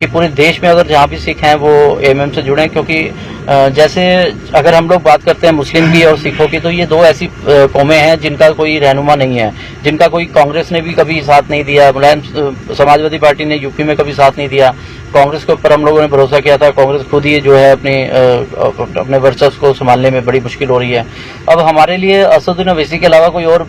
कि पूरे देश में अगर जहाँ भी सिख हैं वो एएमएम से जुड़े, क्योंकि जैसे अगर हम लोग बात करते हैं मुस्लिम की और सिखों की, तो ये दो ऐसी कौमें हैं जिनका कोई रहनुमा नहीं है, जिनका कोई कांग्रेस ने भी कभी साथ नहीं दिया, मुलायम समाजवादी पार्टी ने यूपी में कभी साथ नहीं दिया, कांग्रेस के ऊपर हम लोगों ने भरोसा किया था, कांग्रेस खुद ही जो है अपने वर्चस्व को संभालने में बड़ी मुश्किल हो रही है। अब हमारे लिए असदुद्दीन ओवैसी के अलावा कोई और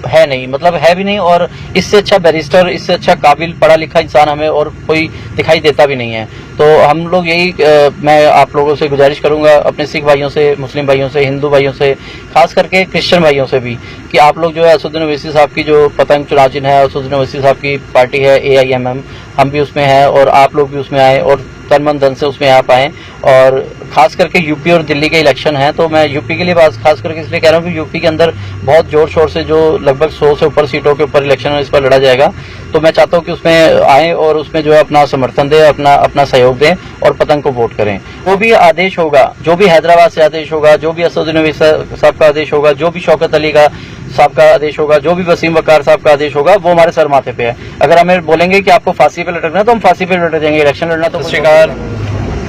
है नहीं, मतलब है भी नहीं, और इससे अच्छा बैरिस्टर, इससे अच्छा काबिल पढ़ा लिखा इंसान हमें और कोई दिखाई देता भी नहीं है। तो हम लोग यही मैं आप लोगों से गुजारिश करूंगा, अपने सिख भाइयों से, मुस्लिम भाइयों से, हिंदू भाइयों से, खास करके क्रिश्चियन भाइयों से भी, कि आप लोग जो है असदुद्दीन ओवैसी साहब की जो पतंग चुनाव चिन्ह है, असदुद्दीन ओवैसी साहब की पार्टी है AIMM, हम भी उसमें हैं और आप लोग भी उसमें आए और तन मन धन से उसमें आप आए। और खास करके यूपी और दिल्ली के इलेक्शन है, तो मैं यूपी के लिए बात खास करके इसलिए कह रहा हूँ कि यूपी के अंदर बहुत जोर शोर से जो लगभग 100 से ऊपर सीटों के ऊपर इलेक्शन इस पर लड़ा जाएगा, तो मैं चाहता हूँ कि उसमें आए और उसमें जो है अपना समर्थन दें, अपना सहयोग दें और पतंग को वोट करें। वो भी आदेश होगा, जो भी हैदराबाद से आदेश होगा, जो भी असदुद्दीन ओवैसी साहब का आदेश होगा, जो भी शौकत अली का साहब का आदेश होगा, जो भी वसीम वकार साहब का आदेश होगा, वो हमारे सर माथे पे है। अगर हमें बोलेंगे कि आपको फांसी पे लटकना है तो हम फांसी पे लटक जाएंगे, इलेक्शन लड़ना तो। जय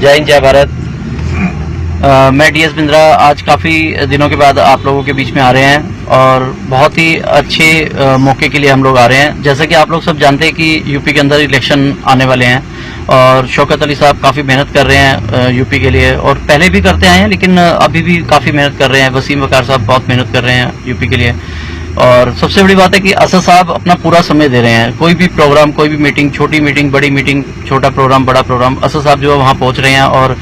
हिंद, जय भारत। मैं DS बिंद्रा आज काफ़ी दिनों के बाद आप लोगों के बीच में आ रहे हैं और बहुत ही अच्छे मौके के लिए हम लोग आ रहे हैं। जैसा कि आप लोग सब जानते हैं कि यूपी के अंदर इलेक्शन आने वाले हैं और शौकत अली साहब काफ़ी मेहनत कर रहे हैं यूपी के लिए, और पहले भी करते आए हैं लेकिन अभी भी काफ़ी मेहनत कर रहे हैं। वसीम वकार साहब बहुत मेहनत कर रहे हैं यूपी के लिए, और सबसे बड़ी बात है कि असद साहब अपना पूरा समय दे रहे हैं। कोई भी प्रोग्राम, कोई भी मीटिंग, छोटी मीटिंग, बड़ी मीटिंग, छोटा प्रोग्राम, बड़ा प्रोग्राम, असद साहब जो है वहाँ पहुँच रहे हैं और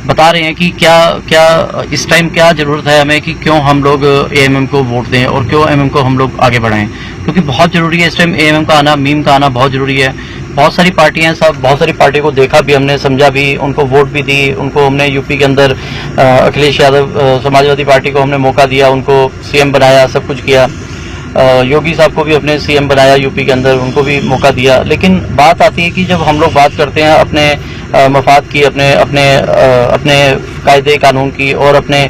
बता रहे हैं कि क्या इस टाइम क्या जरूरत है हमें, कि क्यों हम लोग AMM को वोट दें और क्यों AMM को हम लोग आगे बढ़ाएं, क्योंकि बहुत जरूरी है इस टाइम AMM का आना, मीम का आना बहुत जरूरी है। बहुत सारी पार्टियां, सब बहुत सारी पार्टी को देखा भी हमने, समझा भी, उनको वोट भी दी, उनको हमने यूपी के अंदर अखिलेश यादव समाजवादी पार्टी को हमने मौका दिया, उनको CM बनाया, सब कुछ किया। योगी साहब को भी अपने CM बनाया यूपी के अंदर, उनको भी मौका दिया। लेकिन बात आती है कि जब हम लोग बात करते हैं अपने मफाद की, अपने कायदे कानून की और अपने,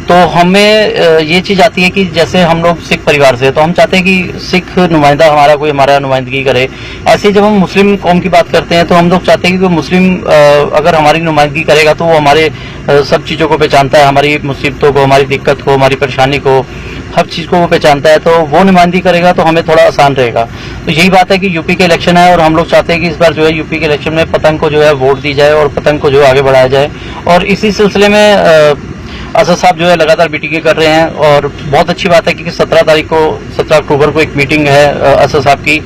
तो हमें ये चीज़ आती है कि जैसे हम लोग सिख परिवार से, तो हम चाहते हैं कि सिख नुमाइंदा हमारा नुमाइंदगी करे। ऐसे जब हम मुस्लिम कौम की बात करते हैं तो हम लोग चाहते हैं कि मुस्लिम अगर हमारी नुमाइंदगी करेगा तो वो हमारे सब चीज़ों को पहचानता है, हमारी मुसीबतों को, हमारी दिक्कत को, हमारी परेशानी को, हर चीज़ को वो पहचानता है, तो वो नुमाइंदगी करेगा तो हमें थोड़ा आसान रहेगा। तो यही बात है कि यूपी के इलेक्शन है और हम लोग चाहते हैं कि इस बार जो है यूपी के इलेक्शन में पतंग को जो है वोट दी जाए और पतंग को जो है आगे बढ़ाया जाए। और इसी सिलसिले में असद साहब जो है लगातार मीटिंगें कर रहे हैं और बहुत अच्छी बात है कि 17 अक्टूबर को एक मीटिंग है असद साहब की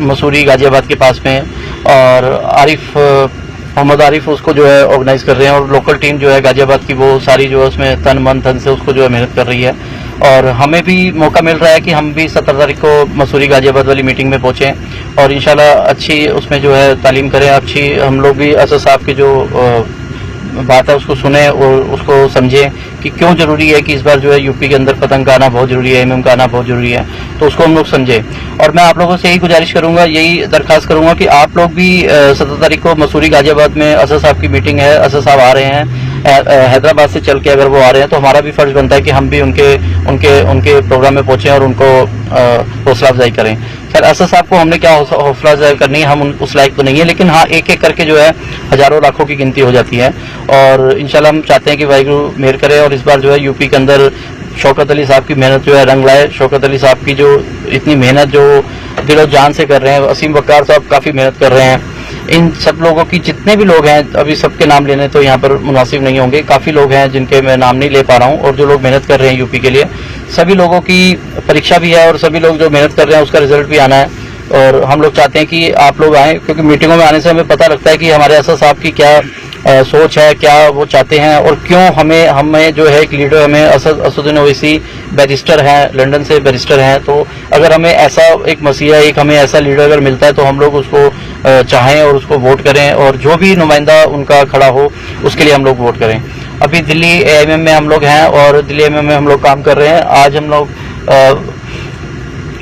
मसूरी गाजियाबाद के पास में, और मोहम्मद आरिफ उसको जो है ऑर्गेनाइज कर रहे हैं और लोकल टीम जो है गाजियाबाद की वो सारी जो है उसमें तन मन धन से उसको जो है मेहनत कर रही है। और हमें भी मौका मिल रहा है कि हम भी 17 तारीख को मसूरी गाजियाबाद वाली मीटिंग में पहुंचें और इंशाल्लाह अच्छी उसमें जो है तालीम करें, अच्छी हम लोग भी असद साहब की जो बात है उसको सुने और उसको समझें कि क्यों जरूरी है कि इस बार जो है यूपी के अंदर पतंग का आना बहुत जरूरी है, AMM का आना बहुत जरूरी है, तो उसको हम लोग समझें। और मैं आप लोगों से यही गुजारिश करूंगा, यही दरखास्त करूंगा कि आप लोग भी 17 तारीख को मसूरी गाजियाबाद में असद साहब की मीटिंग है, असद साहब आ रहे हैं हैदराबाद से चल के, अगर वो आ रहे हैं तो हमारा भी फर्ज बनता है कि हम भी उनके प्रोग्राम में पहुंचे और उनको हौसला अफजाई करें। खैर असद साहब को हमने क्या हौसला अफजाई करनी है, हम उस लायक तो नहीं है, लेकिन हाँ एक एक करके जो है हजारों लाखों की गिनती हो जाती है और इंशाल्लाह हम चाहते हैं कि वाहिगुरु मेहर करे और इस बार जो है यूपी के अंदर शौकत अली साहब की मेहनत जो है रंग लाए। शौकत अली साहब की जो इतनी मेहनत जो दिलो जान से कर रहे हैं, वसीम वकार साहब काफ़ी मेहनत कर रहे हैं, इन सब लोगों की, जितने भी लोग हैं, अभी सबके नाम लेने तो यहाँ पर मुनासिब नहीं होंगे, काफ़ी लोग हैं जिनके मैं नाम नहीं ले पा रहा हूँ, और जो लोग मेहनत कर रहे हैं यूपी के लिए, सभी लोगों की परीक्षा भी है और सभी लोग जो मेहनत कर रहे हैं उसका रिजल्ट भी आना है। और हम लोग चाहते हैं कि आप लोग आएँ, क्योंकि मीटिंगों में आने से हमें पता लगता है कि हमारे असद साहब की क्या सोच है, क्या वो चाहते हैं और क्यों हमें जो है एक लीडर, हमें असदुद्दीन ओवैसी बैरिस्टर हैं, लंदन से बैरिस्टर हैं, तो अगर हमें ऐसा एक मसीहा, एक हमें ऐसा लीडर अगर मिलता है तो हम लोग उसको चाहें और उसको वोट करें और जो भी नुमाइंदा उनका खड़ा हो उसके लिए हम लोग वोट करें। अभी दिल्ली AMM में हम लोग हैं और दिल्ली AMM में हम लोग काम कर रहे हैं। आज हम लोग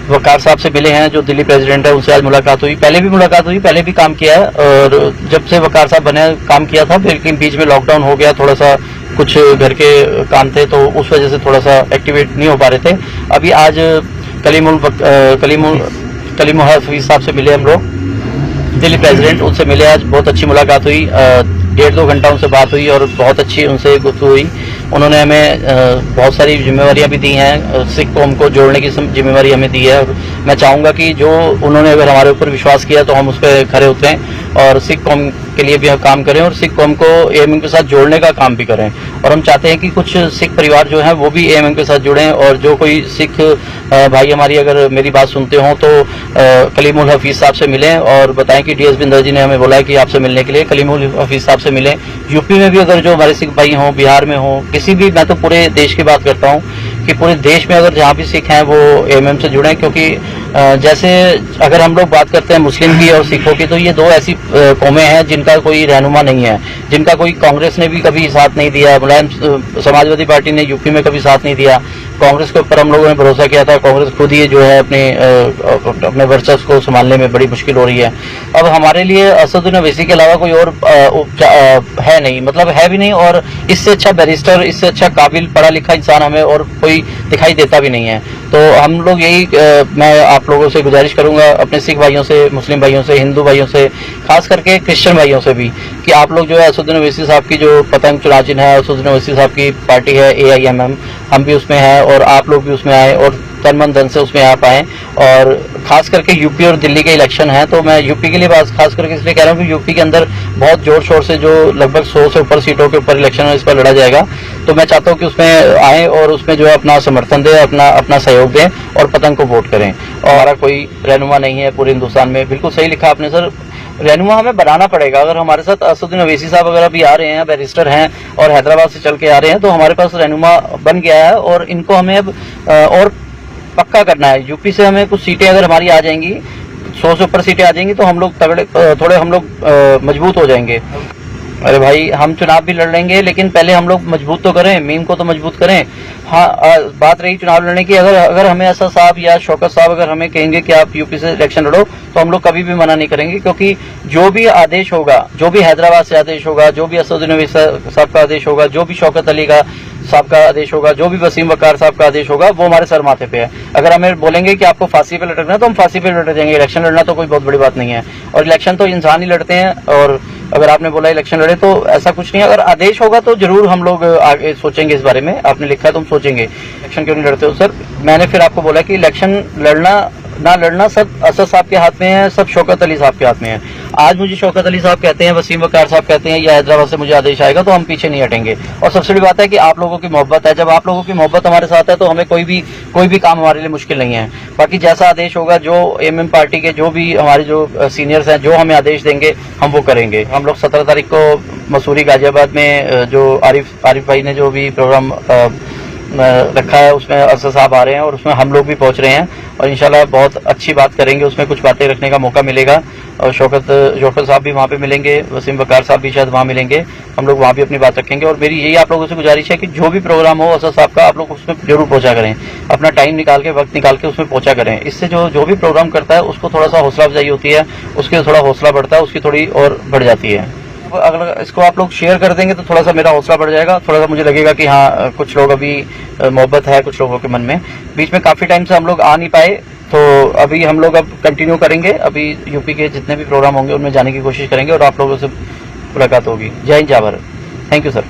वकार साहब से मिले हैं जो दिल्ली प्रेसिडेंट है, उनसे आज मुलाकात हुई, पहले भी मुलाकात हुई, पहले भी काम किया है और जब से वकार साहब बने काम किया था, लेकिन बीच में लॉकडाउन हो गया, थोड़ा सा कुछ घर के काम थे तो उस वजह से थोड़ा सा एक्टिवेट नहीं हो पा रहे थे। अभी आज कलीमुल हफीज साहब से मिले हम लोग दिल्ली प्रेसिडेंट, उनसे मिले आज, बहुत अच्छी मुलाकात हुई। 1.5-2 घंटा उनसे बात हुई और बहुत अच्छी उनसे गुफ्तगू हुई। उन्होंने हमें बहुत सारी जिम्मेवारियां भी दी हैं, सिख कौम को जोड़ने की जिम्मेवारी हमें दी है और मैं चाहूँगा कि जो उन्होंने अगर हमारे ऊपर विश्वास किया तो हम उस पर खरे उतरें और सिख कौम के लिए भी हम काम करें और सिख कौम को एएमएम के साथ जोड़ने का काम भी करें। और हम चाहते हैं कि कुछ सिख परिवार जो हैं वो भी एएमएम के साथ जुड़ें और जो कोई सिख भाई हमारी अगर मेरी बात सुनते हों तो कलीमुल हफीज साहब से मिलें और बताएं कि डीएस बिंदर जी ने हमें बोला है कि आपसे मिलने के लिए कलीमुल हफीज साहब से मिलें। यूपी में भी अगर जो हमारे सिख भाई हों, बिहार में हों, किसी भी, मैं तो पूरे देश की बात करता हूँ कि पूरे देश में अगर जहाँ भी सिख हैं वो एएमएम से जुड़ें, क्योंकि जैसे अगर हम लोग बात करते हैं मुस्लिम की और सिखों की तो ये दो ऐसी कौमें हैं जिनका कोई रहनुमा नहीं है, जिनका कोई कांग्रेस ने भी कभी साथ नहीं दिया, मुलायम समाजवादी पार्टी ने यूपी में कभी साथ नहीं दिया। कांग्रेस के ऊपर हम लोगों ने भरोसा किया था, कांग्रेस खुद ही जो है अपने वर्चस्व को संभालने में बड़ी मुश्किल हो रही है। अब हमारे लिए असदुद्दीन ओवैसी के अलावा कोई और है नहीं, मतलब है भी नहीं, और इससे अच्छा बैरिस्टर, इससे अच्छा काबिल पढ़ा लिखा इंसान हमें और कोई दिखाई देता भी नहीं है। तो हम लोग यही मैं आप लोगों से गुजारिश करूंगा, अपने सिख भाइयों से, मुस्लिम भाइयों से, हिंदू भाइयों से, खास करके क्रिश्चियन भाइयों से भी, कि आप लोग जो है असदुद्दीन ओवैसी साहब की जो पतंग चुनाव चिन्ह है, असदुद्दीन ओवैसी साहब की पार्टी है AIMM, हम भी उसमें हैं और आप लोग भी उसमें आए और तन मन धन से उसमें आ पाए। और खास करके यूपी और दिल्ली के इलेक्शन है तो मैं यूपी के लिए बात खास करके इसलिए कह रहा हूँ कि यूपी के अंदर बहुत जोर शोर से जो लगभग 100 से ऊपर सीटों के ऊपर इलेक्शन है, इस पर लड़ा जाएगा। तो मैं चाहता हूँ कि उसमें आए और उसमें जो है अपना समर्थन दें, अपना सहयोग दें और पतंग को वोट करें। और हमारा कोई रहनुमा नहीं है पूरे हिंदुस्तान में। बिल्कुल सही लिखा आपने सर, रहनुमा हमें बनाना पड़ेगा। अगर हमारे साथ असदुद्दीन ओवैसी साहब अगर अभी आ रहे हैं, बैरिस्टर हैं और हैदराबाद से चल के आ रहे हैं, तो हमारे पास रहनुमा बन गया है और इनको हमें अब और पक्का करना है। यूपी से हमें कुछ सीटें अगर हमारी आ जाएंगी, 100 से ऊपर सीटें आ जाएंगी तो हम लोग तगड़े, थोड़े हम लोग मजबूत हो जाएंगे। अरे भाई, हम चुनाव भी लड़ लेंगे लेकिन पहले हम लोग मजबूत तो करें, मीम को तो मजबूत करें। हाँ, बात रही चुनाव लड़ने की, अगर हमें असद साहब या शौकत साहब अगर हमें कहेंगे कि आप यूपी से इलेक्शन लड़ो तो हम लोग कभी भी मना नहीं करेंगे, क्योंकि जो भी आदेश होगा, जो भी हैदराबाद से आदेश होगा, जो भी असदुद्दीन ओवैसी साहब का आदेश होगा, जो भी शौकत अली का साहब का आदेश होगा, जो भी वसीम वकार साहब का आदेश होगा, वो हमारे सर माथे पे है। अगर हमें बोलेंगे कि आपको फांसी पे लटकना है तो हम फांसी पे लटक जाएंगे। इलेक्शन लड़ना तो कोई बहुत बड़ी बात नहीं है और इलेक्शन तो इंसान ही लड़ते हैं। और अगर आपने बोला इलेक्शन लड़े तो ऐसा कुछ नहीं है, अगर आदेश होगा तो जरूर हम लोग आगे सोचेंगे इस बारे में। आपने लिखा है तो हम सोचेंगे। इलेक्शन क्यों नहीं लड़ते हो सर? मैंने फिर आपको बोला कि इलेक्शन लड़ना ना लड़ना सब असद साहब के हाथ में है, सब शौकत अली साहब के हाथ में है। आज मुझे शौकत अली साहब कहते हैं, वसीम वकार साहब कहते हैं या हैदराबाद से मुझे आदेश आएगा तो हम पीछे नहीं हटेंगे। और सबसे बड़ी बात है कि आप लोगों की मोहब्बत है। जब आप लोगों की मोहब्बत हमारे साथ है तो हमें कोई भी काम हमारे लिए मुश्किल नहीं है। बाकी जैसा आदेश होगा, जो एएमएम पार्टी के जो भी हमारे जो सीनियर्स हैं, जो हमें आदेश देंगे हम वो करेंगे। हम लोग 17 तारीख को मसूरी गाजियाबाद में जो आरिफ भाई ने जो भी प्रोग्राम रखा है उसमें असद साहब आ रहे हैं और उसमें हम लोग भी पहुंच रहे हैं और इंशाल्लाह बहुत अच्छी बात करेंगे। उसमें कुछ बातें रखने का मौका मिलेगा और शौकत साहब भी वहाँ पे मिलेंगे, वसीम वकार साहब भी शायद वहाँ मिलेंगे। हम लोग वहाँ भी अपनी बात रखेंगे और मेरी यही आप लोगों से गुजारिश है कि जो भी प्रोग्राम हो असद साहब का, आप लोग उसमें जरूर पहुंचा करें, अपना टाइम निकाल के, वक्त निकाल के उसमें पहुंचा करें। इससे जो भी प्रोग्राम करता है उसको थोड़ा सा हौसला अफजाई होती है, उसके थोड़ा हौसला बढ़ता है, उसकी थोड़ी और बढ़ जाती है। अगर इसको आप लोग शेयर कर देंगे तो थोड़ा सा मेरा हौसला बढ़ जाएगा, थोड़ा सा मुझे लगेगा कि हाँ कुछ लोग अभी मोहब्बत है कुछ लोगों के मन में। बीच में काफी टाइम से हम लोग आ नहीं पाए तो अभी हम लोग अब कंटिन्यू करेंगे। अभी यूपी के जितने भी प्रोग्राम होंगे उनमें जाने की कोशिश करेंगे और आप लोगों से मुलाकात होगी। जय हिंद, जय भारत। Thank you sir.